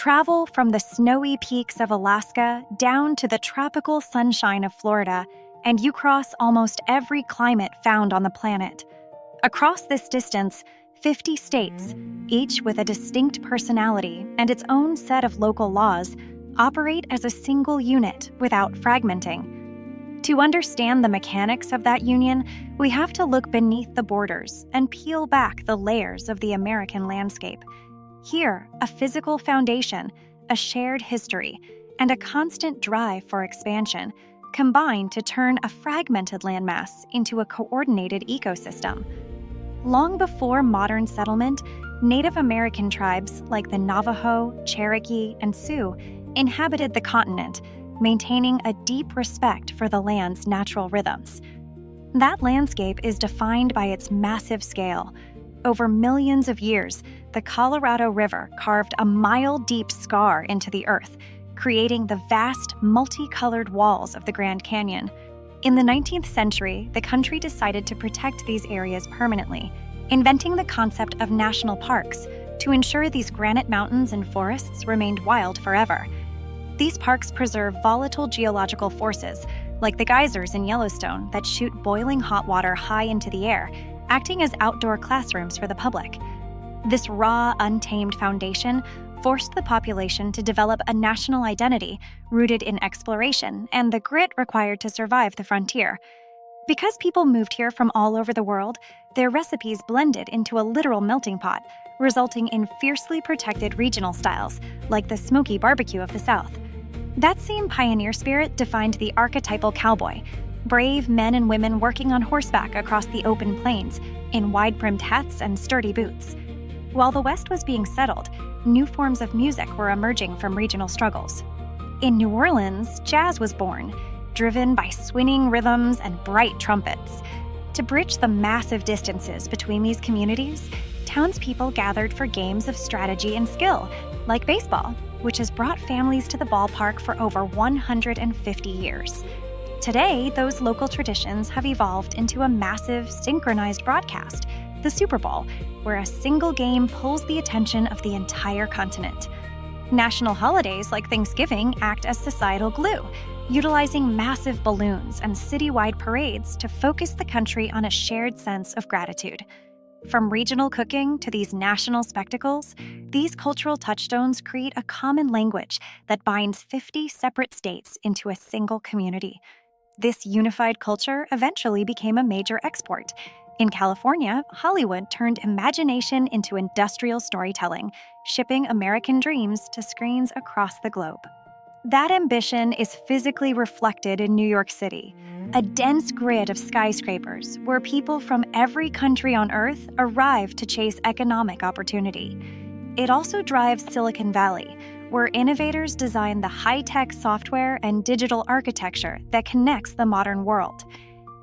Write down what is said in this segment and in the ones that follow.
Travel from the snowy peaks of Alaska down to the tropical sunshine of Florida, and you cross almost every climate found on the planet. Across this distance, 50 states, each with a distinct personality and its own set of local laws, operate as a single unit without fragmenting. To understand the mechanics of that union, we have to look beneath the borders and peel back the layers of the American landscape. Here, a physical foundation, a shared history, and a constant drive for expansion combine to turn a fragmented landmass into a coordinated ecosystem. Long before modern settlement, Native American tribes like the Navajo, Cherokee, and Sioux inhabited the continent, maintaining a deep respect for the land's natural rhythms. That landscape is defined by its massive scale. Over millions of years, the Colorado River carved a mile-deep scar into the earth, creating the vast, multicolored walls of the Grand Canyon. In the 19th century, the country decided to protect these areas permanently, inventing the concept of national parks to ensure these granite mountains and forests remained wild forever. These parks preserve volatile geological forces, like the geysers in Yellowstone that shoot boiling hot water high into the air, acting as outdoor classrooms for the public. This raw, untamed foundation forced the population to develop a national identity rooted in exploration and the grit required to survive the frontier. Because people moved here from all over the world, their recipes blended into a literal melting pot, resulting in fiercely protected regional styles, like the smoky barbecue of the South. That same pioneer spirit defined the archetypal cowboy, brave men and women working on horseback across the open plains, in wide-brimmed hats and sturdy boots. While the West was being settled, new forms of music were emerging from regional struggles. In New Orleans, jazz was born, driven by swinging rhythms and bright trumpets. To bridge the massive distances between these communities, townspeople gathered for games of strategy and skill, like baseball, which has brought families to the ballpark for over 150 years. Today, those local traditions have evolved into a massive, synchronized broadcast, the Super Bowl, where a single game pulls the attention of the entire continent. National holidays like Thanksgiving act as societal glue, utilizing massive balloons and citywide parades to focus the country on a shared sense of gratitude. From regional cooking to these national spectacles, these cultural touchstones create a common language that binds 50 separate states into a single community. This unified culture eventually became a major export. In California, Hollywood turned imagination into industrial storytelling, shipping American dreams to screens across the globe. That ambition is physically reflected in New York City, a dense grid of skyscrapers where people from every country on Earth arrive to chase economic opportunity. It also drives Silicon Valley, where innovators design the high-tech software and digital architecture that connects the modern world.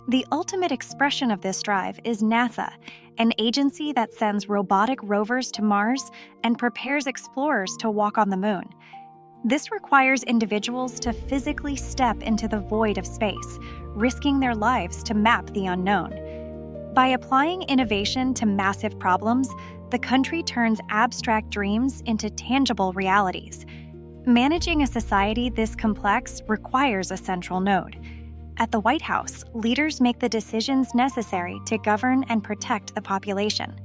The ultimate expression of this drive is NASA, an agency that sends robotic rovers to Mars and prepares explorers to walk on the moon. This requires individuals to physically step into the void of space, risking their lives to map the unknown. By applying innovation to massive problems, the country turns abstract dreams into tangible realities. Managing a society this complex requires a central node. At the White House, leaders make the decisions necessary to govern and protect the population.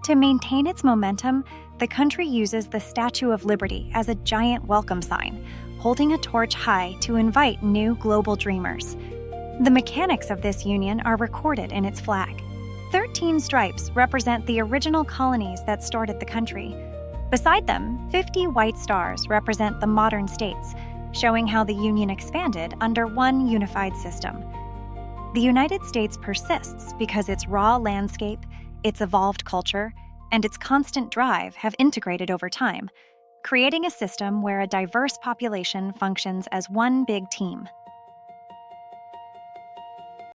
To maintain its momentum, the country uses the Statue of Liberty as a giant welcome sign, holding a torch high to invite new global dreamers. The mechanics of this union are recorded in its flag. 13 stripes represent the original colonies that started the country. Beside them, 50 white stars represent the modern states, showing how the Union expanded under one unified system. The United States persists because its raw landscape, its evolved culture, and its constant drive have integrated over time, creating a system where a diverse population functions as one big team.